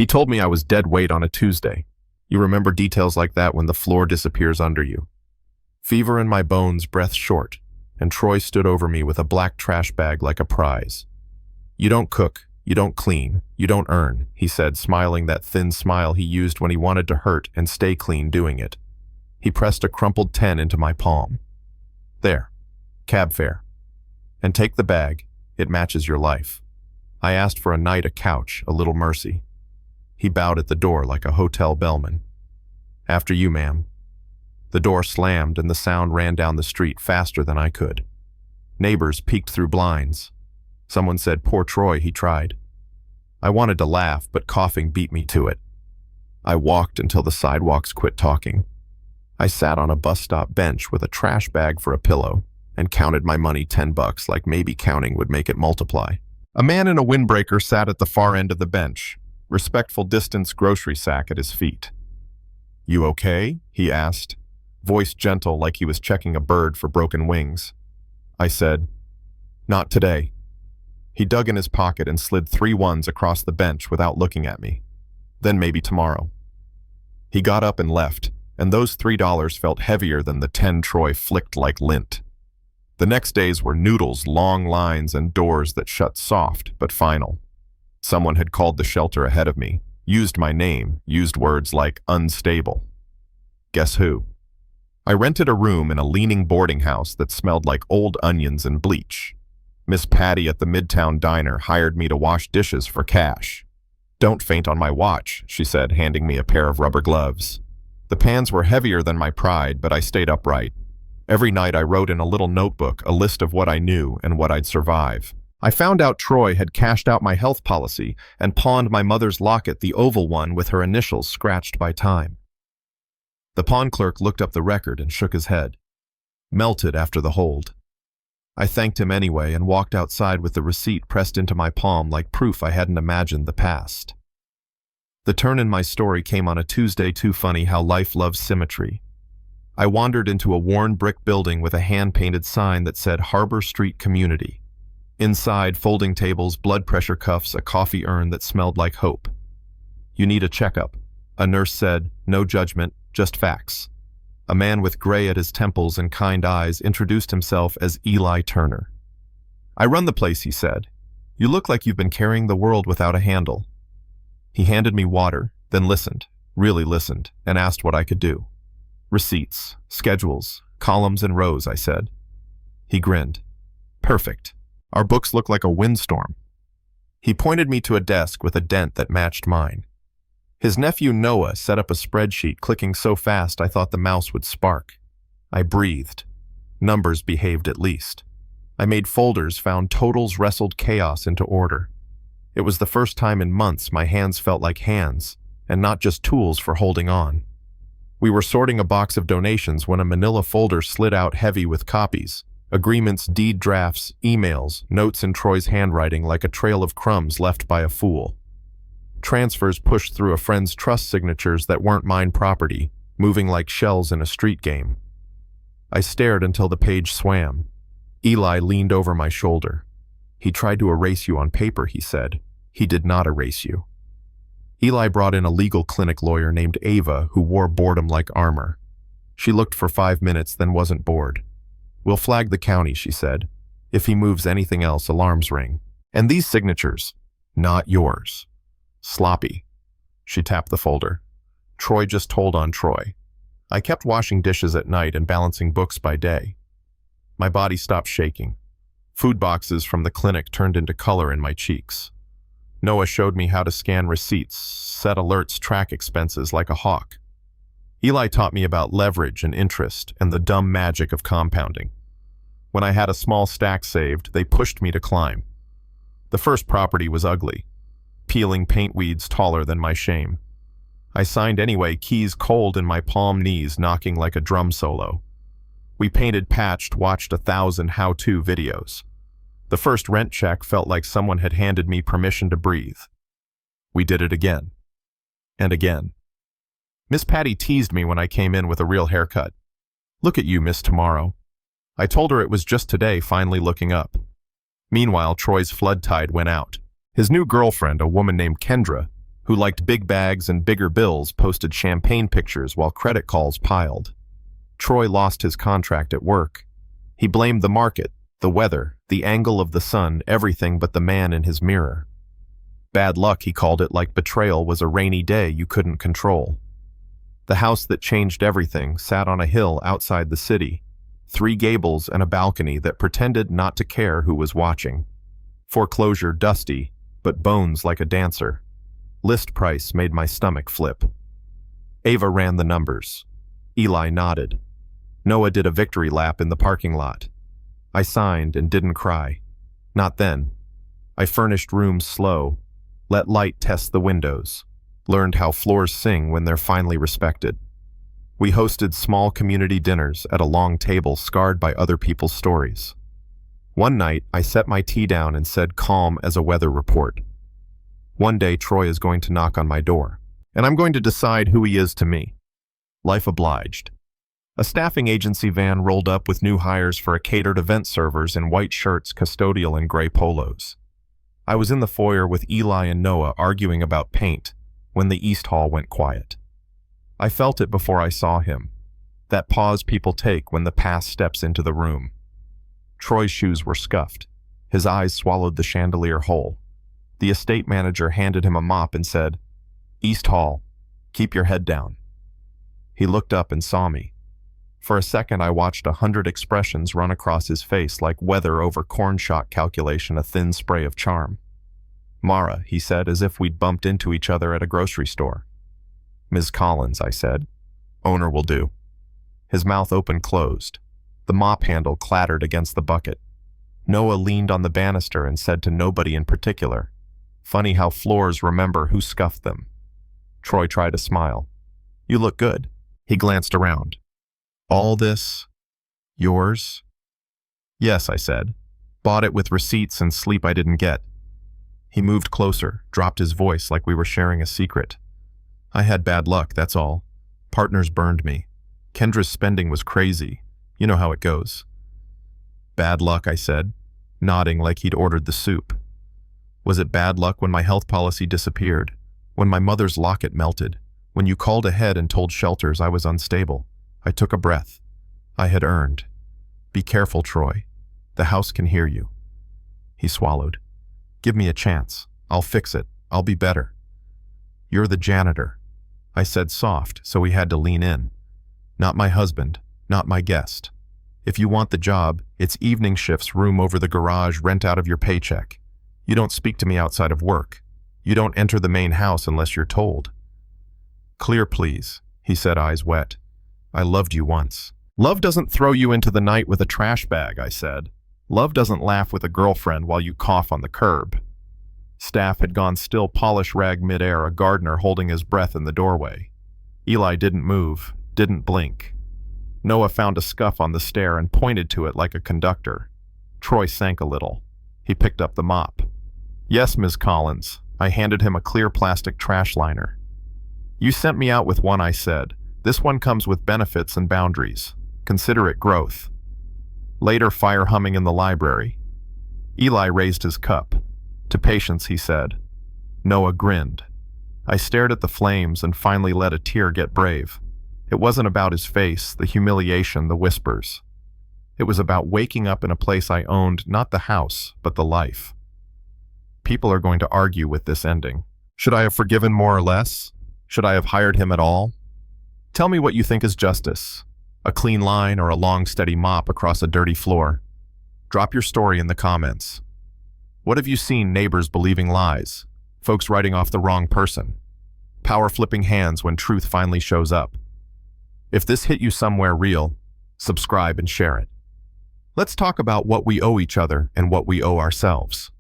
He told me I was dead weight on a Tuesday. You remember details like that when the floor disappears under you. Fever in my bones, breath short, and Troy stood over me with a black trash bag like a prize. You don't cook, you don't clean, you don't earn, he said, smiling that thin smile he used when he wanted to hurt and stay clean doing it. He pressed a crumpled 10 into my palm. There, cab fare. And take the bag, it matches your life. I asked for a night, a couch, a little mercy. He bowed at the door like a hotel bellman. After you, ma'am. The door slammed and the sound ran down the street faster than I could. Neighbors peeked through blinds. Someone said, poor Troy, he tried. I wanted to laugh, but coughing beat me to it. I walked until the sidewalks quit talking. I sat on a bus stop bench with a trash bag for a pillow and counted my money, $10, like maybe counting would make it multiply. A man in a windbreaker sat at the far end of the bench, respectful distance grocery sack at his feet. You okay? He asked, voice gentle like he was checking a bird for broken wings. I said, not today. He dug in his pocket and slid 3 ones across the bench without looking at me. Then maybe tomorrow. He got up and left, and those $3 felt heavier than the 10 Troy flicked like lint. The next days were noodles, long lines, and doors that shut soft but final. Someone had called the shelter ahead of me, used my name, used words like unstable. Guess who? I rented a room in a leaning boarding house that smelled like old onions and bleach. Miss Patty at the Midtown Diner hired me to wash dishes for cash. Don't faint on my watch, she said, handing me a pair of rubber gloves. The pans were heavier than my pride, but I stayed upright. Every night I wrote in a little notebook a list of what I knew and what I'd survive. I found out Troy had cashed out my health policy and pawned my mother's locket, the oval one with her initials scratched by time. The pawn clerk looked up the record and shook his head. Melted after the hold. I thanked him anyway and walked outside with the receipt pressed into my palm like proof I hadn't imagined the past. The turn in my story came on a Tuesday. Too funny how life loves symmetry. I wandered into a worn brick building with a hand-painted sign that said Harbor Street Community. Inside, folding tables, blood pressure cuffs, a coffee urn that smelled like hope. You need a checkup. A nurse said, no judgment, just facts. A man with gray at his temples and kind eyes introduced himself as Eli Turner. I run the place, he said. You look like you've been carrying the world without a handle. He handed me water, then listened, really listened, and asked what I could do. Receipts, schedules, columns and rows, I said. He grinned. Perfect. Our books look like a windstorm. He pointed me to a desk with a dent that matched mine. His nephew Noah set up a spreadsheet, clicking so fast I thought the mouse would spark. I breathed. Numbers behaved at least. I made folders, found totals, wrestled chaos into order. It was the first time in months my hands felt like hands, and not just tools for holding on. We were sorting a box of donations when a manila folder slid out heavy with copies, agreements, deed drafts, emails, notes in Troy's handwriting like a trail of crumbs left by a fool. Transfers pushed through a friend's trust signatures that weren't mine property, moving like shells in a street game. I stared until the page swam. Eli leaned over my shoulder. He tried to erase you on paper, he said. He did not erase you. Eli brought in a legal clinic lawyer named Ava who wore boredom like armor. She looked for 5 minutes, then wasn't bored. We'll flag the county, she said. If he moves anything else, alarms ring. And these signatures, not yours. Sloppy. She tapped the folder. Troy just told on Troy. I kept washing dishes at night and balancing books by day. My body stopped shaking. Food boxes from the clinic turned into color in my cheeks. Noah showed me how to scan receipts, set alerts, track expenses like a hawk. Eli taught me about leverage and interest and the dumb magic of compounding. When I had a small stack saved, they pushed me to climb. The first property was ugly. Peeling paint weeds taller than my shame. I signed anyway, keys cold in my palm, knees knocking like a drum solo. We painted, patched, watched 1,000 how-to videos. The first rent check felt like someone had handed me permission to breathe. We did it again. And again. Miss Patty teased me when I came in with a real haircut. Look at you, Miss Tomorrow. I told her it was just today, finally looking up. Meanwhile, Troy's flood tide went out. His new girlfriend, a woman named Kendra, who liked big bags and bigger bills, posted champagne pictures while credit calls piled. Troy lost his contract at work. He blamed the market, the weather, the angle of the sun, everything but the man in his mirror. Bad luck, he called it, like betrayal was a rainy day you couldn't control. The house that changed everything sat on a hill outside the city, 3 gables and a balcony that pretended not to care who was watching. Foreclosure dusty, but bones like a dancer. List price made my stomach flip. Ava ran the numbers. Eli nodded. Noah did a victory lap in the parking lot. I signed and didn't cry. Not then. I furnished rooms slow, let light test the windows, learned how floors sing when they're finally respected. We hosted small community dinners at a long table scarred by other people's stories. One night, I set my tea down and said calm as a weather report. One day, Troy is going to knock on my door, and I'm going to decide who he is to me. Life obliged. A staffing agency van rolled up with new hires for a catered event servers in white shirts, custodial, and gray polos. I was in the foyer with Eli and Noah arguing about paint when the East Hall went quiet. I felt it before I saw him, that pause people take when the past steps into the room. Troy's shoes were scuffed. His eyes swallowed the chandelier whole. The estate manager handed him a mop and said, "East Hall, keep your head down." He looked up and saw me. For a second, I watched 100 expressions run across his face like weather over corn shock calculation, a thin spray of charm. "Mara," he said, as if we'd bumped into each other at a grocery store. "Ms. Collins," I said. "Owner will do." His mouth open-closed. The mop handle clattered against the bucket. Noah leaned on the banister and said to nobody in particular, "Funny how floors remember who scuffed them." Troy tried a smile. "You look good." He glanced around. "All this, yours?" "Yes," I said. "Bought it with receipts and sleep I didn't get." He moved closer, dropped his voice like we were sharing a secret. "I had bad luck, that's all. Partners burned me. Kendra's spending was crazy. You know how it goes." "Bad luck," I said, nodding like he'd ordered the soup. "Was it bad luck when my health policy disappeared? When my mother's locket melted? When you called ahead and told shelters I was unstable?" I took a breath. I had earned. "Be careful, Troy. The house can hear you." He swallowed. "Give me a chance. I'll fix it. I'll be better." "You're the janitor," I said soft, so he had to lean in. "Not my husband, not my guest. If you want the job, it's evening shifts, room over the garage, rent out of your paycheck. You don't speak to me outside of work. You don't enter the main house unless you're told." "Clear, please," he said, eyes wet. "I loved you once." "Love doesn't throw you into the night with a trash bag," I said. "Love doesn't laugh with a girlfriend while you cough on the curb." Staff had gone still, polish rag midair, a gardener holding his breath in the doorway. Eli didn't move, didn't blink. Noah found a scuff on the stair and pointed to it like a conductor. Troy sank a little. He picked up the mop. "Yes, Ms. Collins." I handed him a clear plastic trash liner. "You sent me out with one," I said. "This one comes with benefits and boundaries. Consider it growth." Later, fire humming in the library. Eli raised his cup. "To patience," he said. Noah grinned. I stared at the flames and finally let a tear get brave. It wasn't about his face, the humiliation, the whispers. It was about waking up in a place I owned, not the house, but the life. People are going to argue with this ending. Should I have forgiven more or less? Should I have hired him at all? Tell me what you think is justice. A clean line or a long, steady mop across a dirty floor? Drop your story in the comments. What have you seen? Neighbors believing lies? Folks writing off the wrong person? Power flipping hands when truth finally shows up? If this hit you somewhere real, subscribe and share it. Let's talk about what we owe each other and what we owe ourselves.